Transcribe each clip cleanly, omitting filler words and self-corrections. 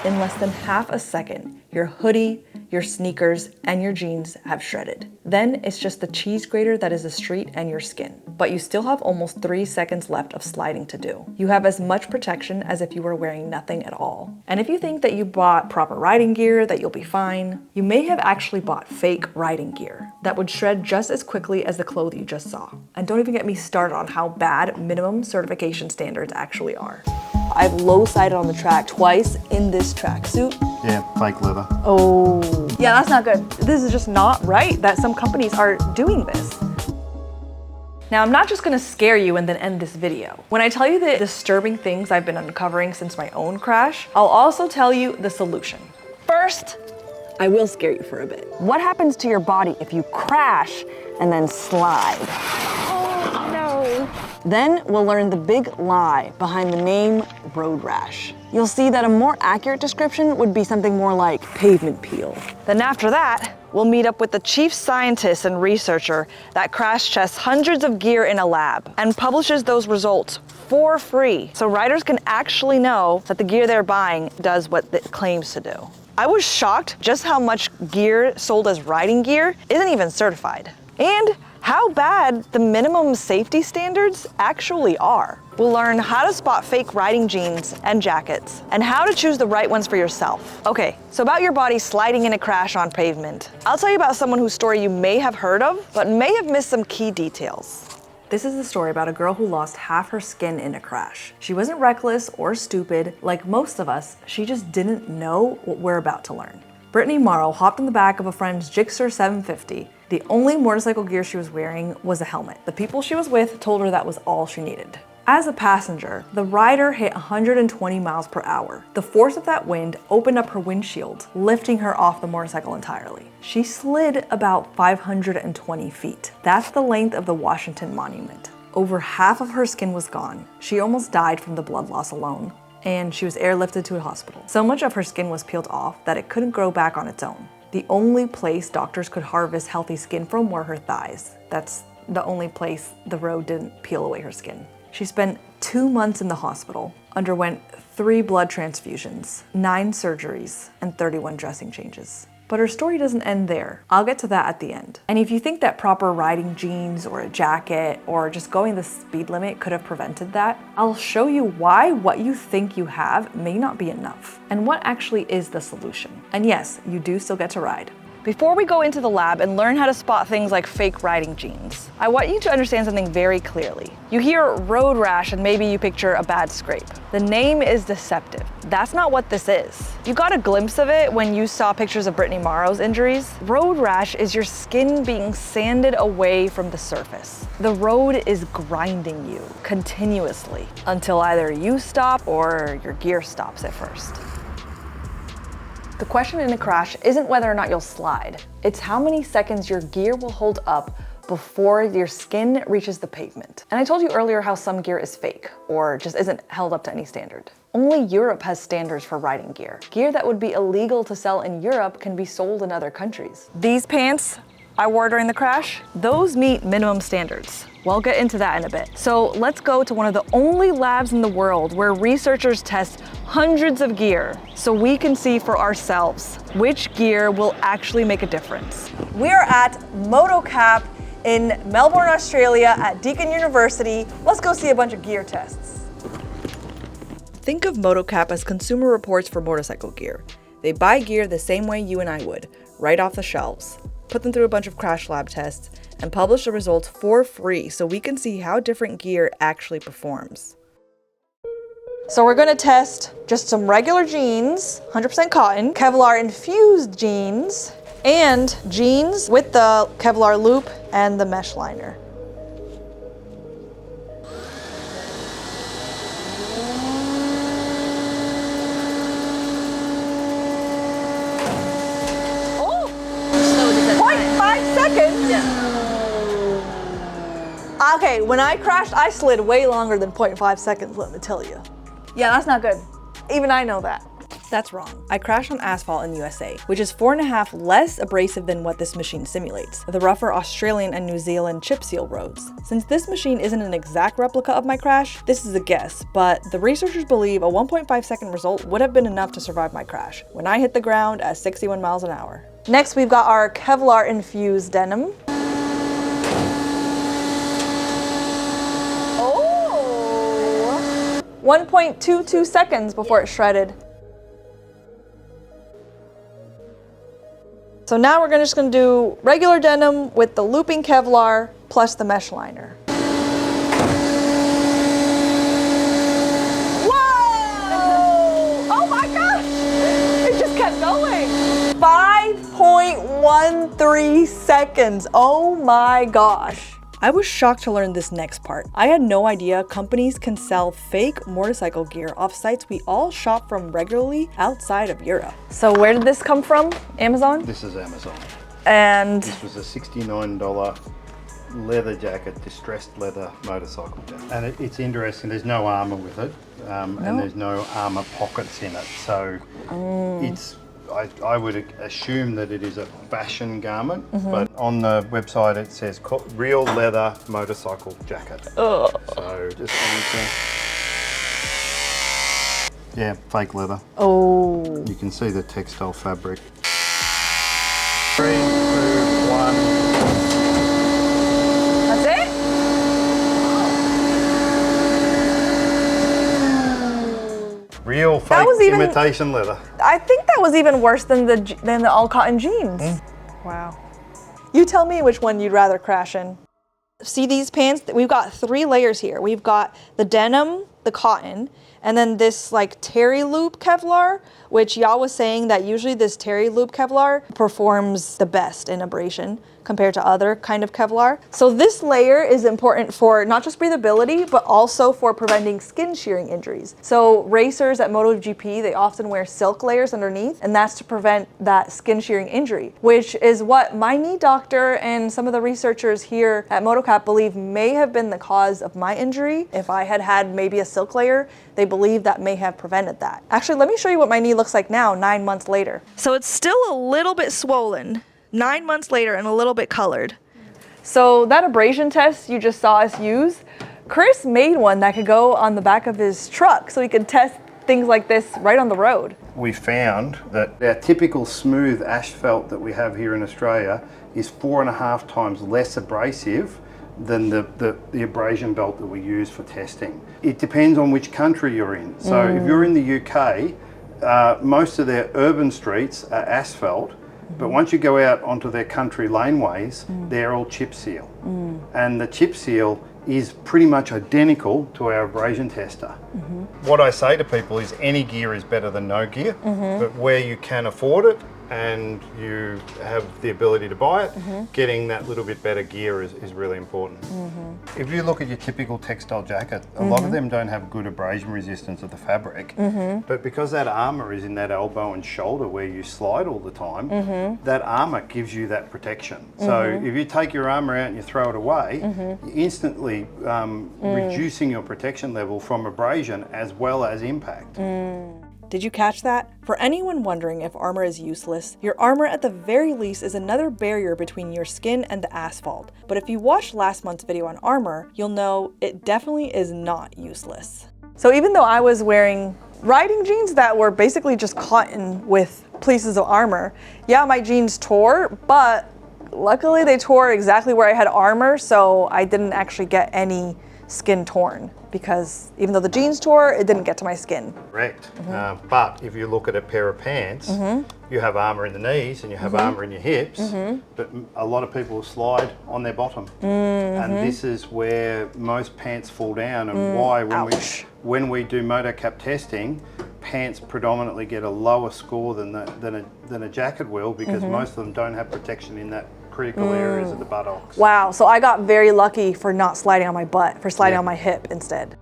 In less than half a second, your hoodie, your sneakers, and your jeans have shredded. Then it's just the cheese grater that is the street and your skin. But you still have almost 3 seconds left of sliding to do. You have as much protection as if you were wearing nothing at all. And if you think that you bought proper riding gear, that you'll be fine, you may have actually bought fake riding gear that would shred just as quickly as the clothes you just saw. And don't even get me started on how bad minimum certification standards actually are. I've low-sided on the track twice in this tracksuit. Yeah, fake leather. Oh, yeah, that's not good. This is just not right that some companies are doing this. Now, I'm not just gonna scare you and then end this video. When I tell you the disturbing things I've been uncovering since my own crash, I'll also tell you the solution. First, I will scare you for a bit. What happens to your body if you crash and then slide? Oh, no. Then we'll learn the big lie behind the name road rash. You'll see that a more accurate description would be something more like pavement peel. Then after that, we'll meet up with the chief scientist and researcher that crash tests hundreds of gear in a lab and publishes those results for free so riders can actually know that the gear they're buying does what it claims to do. I was shocked just how much gear sold as riding gear isn't even certified, and how bad the minimum safety standards actually are. We'll learn how to spot fake riding jeans and jackets, and how to choose the right ones for yourself. Okay, so about your body sliding in a crash on pavement. I'll tell you about someone whose story you may have heard of, but may have missed some key details. This is the story about a girl who lost half her skin in a crash. She wasn't reckless or stupid. Like most of us, she just didn't know what we're about to learn. Brittany Morrow hopped in the back of a friend's Gixxer 750. The only motorcycle gear she was wearing was a helmet. The people she was with told her that was all she needed. As a passenger, the rider hit 120 miles per hour. The force of that wind opened up her windshield, lifting her off the motorcycle entirely. She slid about 520 feet. That's the length of the Washington Monument. Over half of her skin was gone. She almost died from the blood loss alone, and she was airlifted to a hospital. So much of her skin was peeled off that it couldn't grow back on its own. The only place doctors could harvest healthy skin from were her thighs. That's the only place the road didn't peel away her skin. She spent 2 months in the hospital, underwent 3 blood transfusions, 9 surgeries, and 31 dressing changes. But her story doesn't end there. I'll get to that at the end. And if you think that proper riding jeans or a jacket or just going the speed limit could have prevented that, I'll show you why what you think you have may not be enough, and what actually is the solution. And yes, you do still get to ride. Before we go into the lab and learn how to spot things like fake riding jeans, I want you to understand something very clearly. You hear road rash and maybe you picture a bad scrape. The name is deceptive. That's not what this is. You got a glimpse of it when you saw pictures of Brittany Morrow's injuries. Road rash is your skin being sanded away from the surface. The road is grinding you continuously until either you stop or your gear stops at first. The question in a crash isn't whether or not you'll slide. It's how many seconds your gear will hold up before your skin reaches the pavement. And I told you earlier how some gear is fake or just isn't held up to any standard. Only Europe has standards for riding gear. Gear that would be illegal to sell in Europe can be sold in other countries. These pants I wore during the crash, those meet minimum standards. We'll get into that in a bit. So let's go to one of the only labs in the world where researchers test hundreds of gear so we can see for ourselves which gear will actually make a difference. We are at MotoCap in Melbourne, Australia at Deakin University. Let's go see a bunch of gear tests. Think of MotoCap as Consumer Reports for motorcycle gear. They buy gear the same way you and I would, right off the shelves, put them through a bunch of crash lab tests, and publish the results for free so we can see how different gear actually performs. So we're gonna test just some regular jeans, 100% cotton, Kevlar infused jeans, and jeans with the Kevlar loop and the mesh liner. Oh! 0.5 seconds? Yeah. Okay, when I crashed, I slid way longer than 0.5 seconds, let me tell you. Yeah, that's not good. Even I know that. That's wrong. I crashed on asphalt in the USA, which is 4.5 less abrasive than what this machine simulates, the rougher Australian and New Zealand chip seal roads. Since this machine isn't an exact replica of my crash, this is a guess, but the researchers believe a 1.5-second result would have been enough to survive my crash when I hit the ground at 61 miles an hour. Next, we've got our Kevlar infused denim. 1.22 seconds before it's shredded. So now we're just gonna do regular denim with the looping Kevlar plus the mesh liner. Whoa! Oh my gosh! It just kept going. 5.13 seconds. Oh my gosh. I was shocked to learn this next part. I had no idea companies can sell fake motorcycle gear off sites we all shop from regularly outside of Europe. So where did this come from? Amazon? This is Amazon. And this was a $69 leather jacket, distressed leather motorcycle jacket. And it's interesting, there's no armor with it, and there's no armor pockets in it. So it's, I would assume that it is a fashion garment, but on the website it says real leather motorcycle jacket. So just yeah, fake leather. Oh. You can see the textile fabric. 3, 2, 1. That's it? Real fake imitation leather. I think that was even worse than the all cotton jeans. Wow. You tell me which one you'd rather crash in. See these pants? We've got 3 layers here. We've got the denim, the cotton, and then this like terry loop Kevlar, which Yao was saying that usually this terry loop Kevlar performs the best in abrasion compared to other kind of Kevlar. So this layer is important for not just breathability, but also for preventing skin shearing injuries. So racers at MotoGP, they often wear silk layers underneath, and that's to prevent that skin shearing injury, which is what my knee doctor and some of the researchers here at MotoCap believe may have been the cause of my injury. If I had had maybe a silk layer, they believe that may have prevented that. Actually, let me show you what my knee looks like now, 9 months later. So it's still a little bit swollen, 9 months later, and a little bit colored. So that abrasion test you just saw us use, Chris made one that could go on the back of his truck so he could test things like this right on the road. We found that our typical smooth asphalt that we have here in Australia is 4.5 times less abrasive than the abrasion belt that we use for testing. It depends on which country you're in. So if you're in the UK, most of their urban streets are asphalt, but once you go out onto their country laneways, they're all chip seal. And the chip seal is pretty much identical to our abrasion tester. What I say to people is any gear is better than no gear, but where you can afford it and you have the ability to buy it, getting that little bit better gear is really important. If you look at your typical textile jacket, a lot of them don't have good abrasion resistance of the fabric, but because that armor is in that elbow and shoulder where you slide all the time, that armor gives you that protection. So if you take your armor out and you throw it away, you're instantly reducing your protection level from abrasion as well as impact. Did you catch that? For anyone wondering if armor is useless, your armor at the very least is another barrier between your skin and the asphalt. But if you watched last month's video on armor, you'll know it definitely is not useless. So even though I was wearing riding jeans that were basically just cotton with pieces of armor, yeah, my jeans tore, but luckily they tore exactly where I had armor, so I didn't actually get any skin torn, because even though the jeans tore, it didn't get to my skin. Correct. But if you look at a pair of pants, you have armor in the knees and you have armor in your hips, but a lot of people slide on their bottom. And this is where most pants fall down, and why when we do MotoCap testing, pants predominantly get a lower score than a jacket will, because most of them don't have protection in that critical areas of the buttocks. Wow, so I got very lucky for not sliding on my butt, for sliding on my hip instead.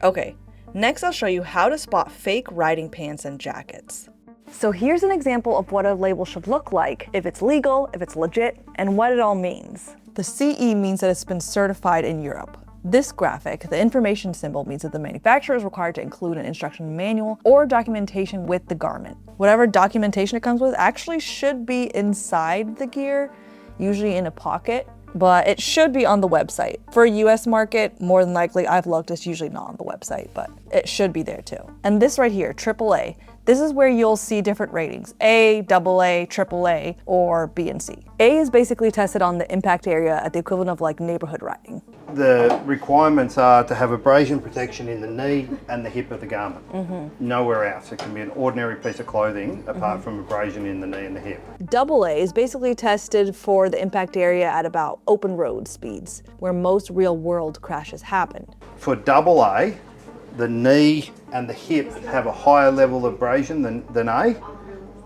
Okay, next I'll show you how to spot fake riding pants and jackets. So here's an example of what a label should look like, if it's legal, if it's legit, and what it all means. The CE means that it's been certified in Europe. This graphic, the information symbol, means that the manufacturer is required to include an instruction manual or documentation with the garment. Whatever documentation it comes with actually should be inside the gear, usually in a pocket, but it should be on the website. For a US market, more than likely, I've looked, it's usually not on the website, but it should be there too. And this right here, AAA, this is where you'll see different ratings, A, AA, AAA, or B and C. A is basically tested on the impact area at the equivalent of like neighborhood riding. The requirements are to have abrasion protection in the knee and the hip of the garment. Nowhere else. It can be an ordinary piece of clothing apart from abrasion in the knee and the hip. AA is basically tested for the impact area at about open road speeds, where most real world crashes happen. For AA, the knee and the hip have a higher level of abrasion than A,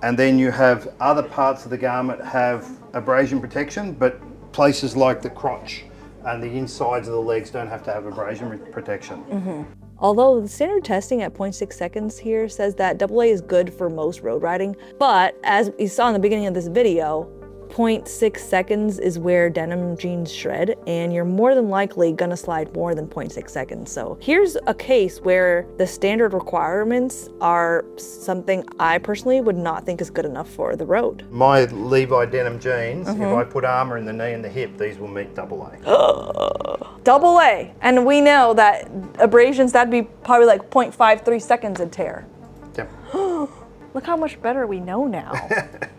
and then you have other parts of the garment have abrasion protection, but places like the crotch and the insides of the legs don't have to have abrasion protection. Although the standard testing at 0.6 seconds here says that AA is good for most road riding, but as you saw in the beginning of this video, 0.6 seconds is where denim jeans shred, and you're more than likely gonna slide more than 0.6 seconds. So here's a case where the standard requirements are something I personally would not think is good enough for the road. My Levi denim jeans, if I put armour in the knee and the hip, these will meet AA. AA, and we know that abrasions, that'd be probably like 0.53 seconds a tear. Yep. Look how much better we know now.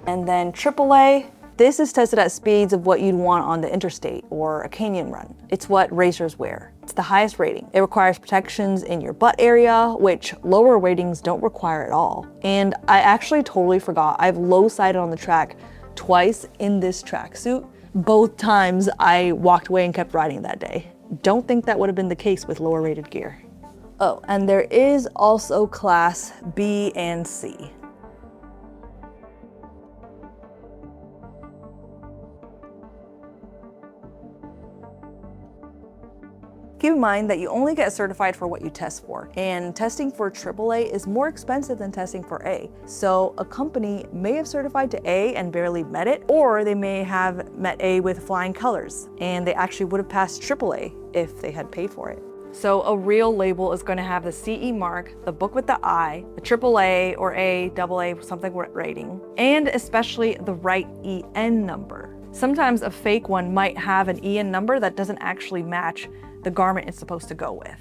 And then AAA, this is tested at speeds of what you'd want on the interstate or a canyon run. It's what racers wear. It's the highest rating. It requires protections in your butt area, which lower ratings don't require at all. And I actually totally forgot, I've low sided on the track twice in this tracksuit. Both times I walked away and kept riding that day. Don't think that would have been the case with lower rated gear. Oh, and there is also class B and C. Keep in mind that you only get certified for what you test for, and testing for AAA is more expensive than testing for A. So a company may have certified to A and barely met it, or they may have met A with flying colors, and they actually would have passed AAA if they had paid for it. So a real label is going to have the CE mark, the book with the I, the AAA or A, AA, something rating, and especially the right EN number. Sometimes a fake one might have an EN number that doesn't actually match the garment it's supposed to go with.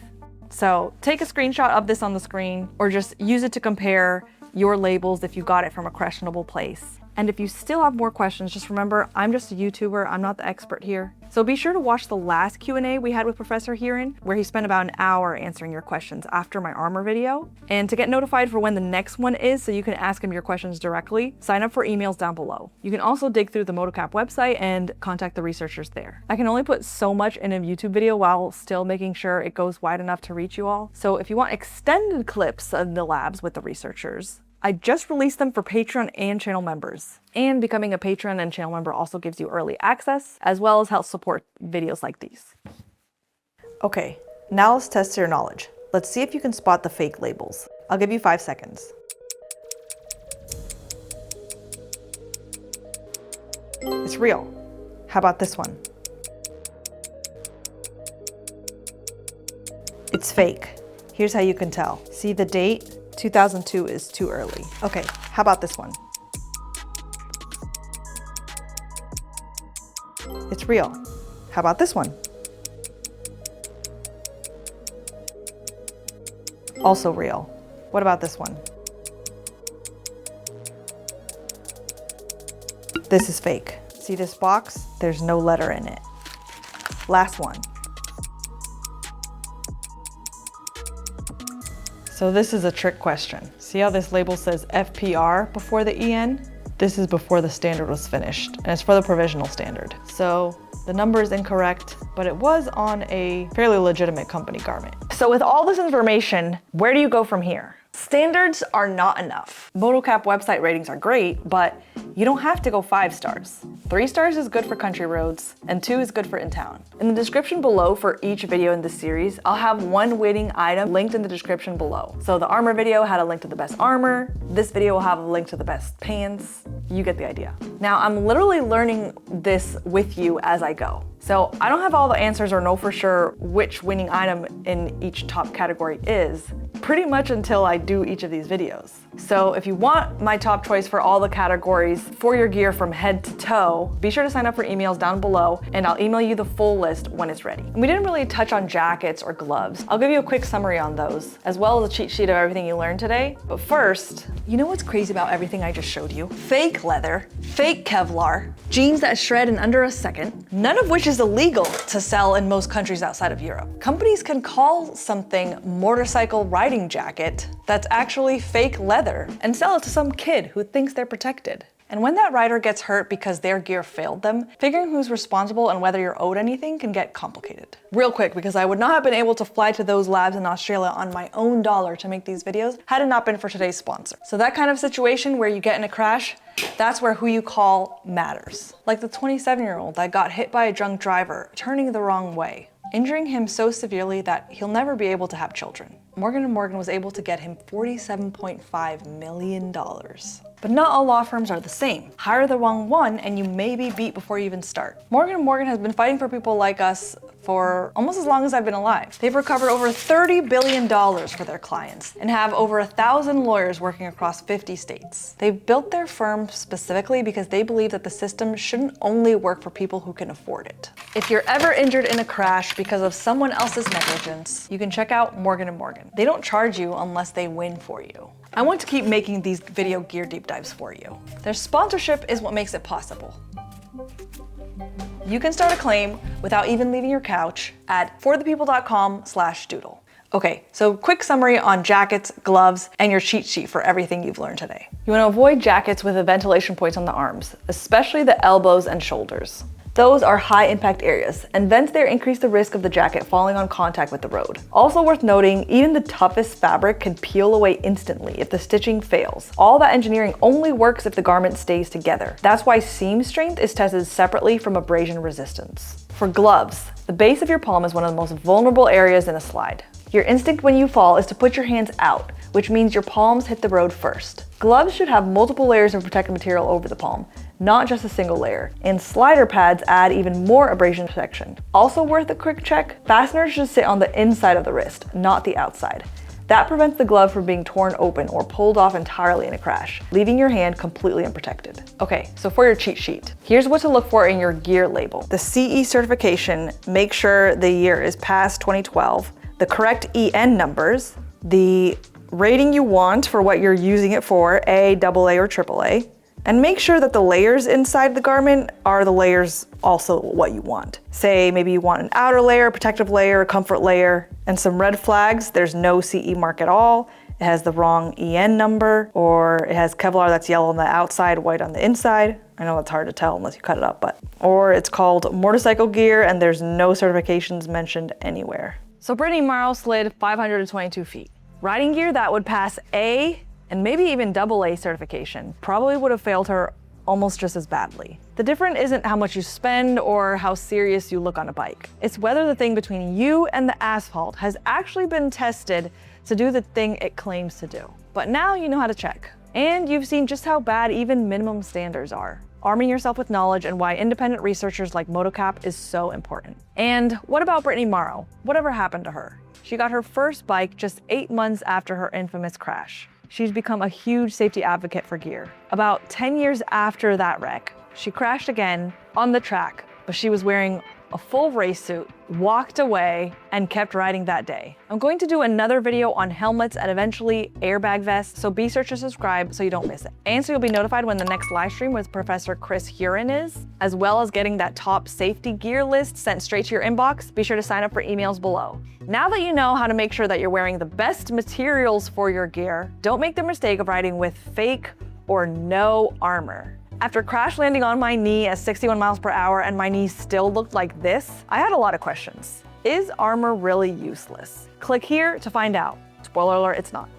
So take a screenshot of this on the screen, or just use it to compare your labels if you got it from a questionable place. And if you still have more questions, just remember, I'm just a YouTuber, I'm not the expert here. So be sure to watch the last Q&A we had with Professor Hurren, where he spent about an hour answering your questions after my armor video. And to get notified for when the next one is, so you can ask him your questions directly, sign up for emails down below. You can also dig through the MotoCap website and contact the researchers there. I can only put so much in a YouTube video while still making sure it goes wide enough to reach you all. So if you want extended clips of the labs with the researchers, I just released them for Patreon and channel members. And becoming a patron and channel member also gives you early access, as well as helps support videos like these. Okay, now let's test your knowledge. Let's see if you can spot the fake labels. I'll give you 5 seconds. It's real. How about this one? It's fake. Here's how you can tell. See the date? 2002 is too early. Okay, how about this one? It's real. How about this one? Also real. What about this one? This is fake. See this box? There's no letter in it. Last one. So this is a trick question. See how this label says FPR before the EN? This is before the standard was finished, and it's for the provisional standard. So the number is incorrect, but it was on a fairly legitimate company garment. So with all this information, where do you go from here? Standards are not enough. MotoCap website ratings are great, but You don't have to go 5 stars. 3 stars is good for country roads, and 2 is good for in town. In the description below for each video in this series, I'll have one winning item linked in the description below. So the armor video had a link to the best armor. This video will have a link to the best pants. You get the idea. Now, I'm literally learning this with you as I go. So I don't have all the answers or know for sure which winning item in each top category is, pretty much until I do each of these videos. So if you want my top choice for all the categories for your gear from head to toe, be sure to sign up for emails down below and I'll email you the full list when it's ready. And we didn't really touch on jackets or gloves. I'll give you a quick summary on those, as well as a cheat sheet of everything you learned today. But first, you know what's crazy about everything I just showed you? Fake leather, fake Kevlar, jeans that shred in under a second, none of which is illegal to sell in most countries outside of Europe. Companies can call something motorcycle riding jacket that's actually fake leather and sell it to some kid who thinks they're protected. And when that rider gets hurt because their gear failed them, figuring who's responsible and whether you're owed anything can get complicated. Real quick, because I would not have been able to fly to those labs in Australia on my own dollar to make these videos had it not been for today's sponsor. So that kind of situation where you get in a crash, that's where who you call matters. Like the 27-year-old that got hit by a drunk driver turning the wrong way, injuring him so severely that he'll never be able to have children. Morgan & Morgan was able to get him $47.5 million. But not all law firms are the same. Hire the wrong one and you may be beat before you even start. Morgan & Morgan has been fighting for people like us for almost as long as I've been alive. They've recovered over $30 billion for their clients and have over 1,000 lawyers working across 50 states. They've built their firm specifically because they believe that the system shouldn't only work for people who can afford it. If you're ever injured in a crash because of someone else's negligence, you can check out Morgan & Morgan. They don't charge you unless they win for you. I want to keep making these video gear deep dives for you. Their sponsorship is what makes it possible. You can start a claim without even leaving your couch at forthepeople.com/doodle. Okay, so quick summary on jackets, gloves, and your cheat sheet for everything you've learned today. You want to avoid jackets with the ventilation points on the arms, especially the elbows and shoulders. Those are high impact areas, and vents there increase the risk of the jacket falling on contact with the road. Also worth noting, even the toughest fabric can peel away instantly if the stitching fails. All that engineering only works if the garment stays together. That's why seam strength is tested separately from abrasion resistance. For gloves, the base of your palm is one of the most vulnerable areas in a slide. Your instinct when you fall is to put your hands out, which means your palms hit the road first. Gloves should have multiple layers of protective material over the palm, not just a single layer. And slider pads add even more abrasion protection. Also worth a quick check, fasteners should sit on the inside of the wrist, not the outside. That prevents the glove from being torn open or pulled off entirely in a crash, leaving your hand completely unprotected. Okay, so for your cheat sheet, here's what to look for in your gear label. The CE certification, make sure the year is past 2012, the correct EN numbers, the rating you want for what you're using it for, A, AA, or AAA, and make sure that the layers inside the garment are the layers also what you want. Say maybe you want an outer layer, protective layer, a comfort layer, and some red flags. There's no CE mark at all. It has the wrong EN number, or it has Kevlar that's yellow on the outside, white on the inside. I know it's hard to tell unless you cut it up, or it's called motorcycle gear and there's no certifications mentioned anywhere. So Brittany Morrow slid 522 feet. Riding gear that would pass A and maybe even AA certification probably would have failed her almost just as badly. The difference isn't how much you spend or how serious you look on a bike. It's whether the thing between you and the asphalt has actually been tested to do the thing it claims to do. But now you know how to check. And you've seen just how bad even minimum standards are. Arming yourself with knowledge and why independent researchers like Motocap is so important. And what about Brittany Morrow? Whatever happened to her? She got her first bike just 8 months after her infamous crash. She's become a huge safety advocate for gear. About 10 years after that wreck, she crashed again on the track, but she was wearing a full race suit, walked away, and kept riding that day. I'm going to do another video on helmets and eventually airbag vests, so be sure to subscribe so you don't miss it. And so you'll be notified when the next live stream with Professor Chris Hurren is, as well as getting that top safety gear list sent straight to your inbox. Be sure to sign up for emails below. Now that you know how to make sure that you're wearing the best materials for your gear, don't make the mistake of riding with fake or no armor. After crash landing on my knee at 61 miles per hour and my knee still looked like this, I had a lot of questions. Is armor really useless? Click here to find out. Spoiler alert, it's not.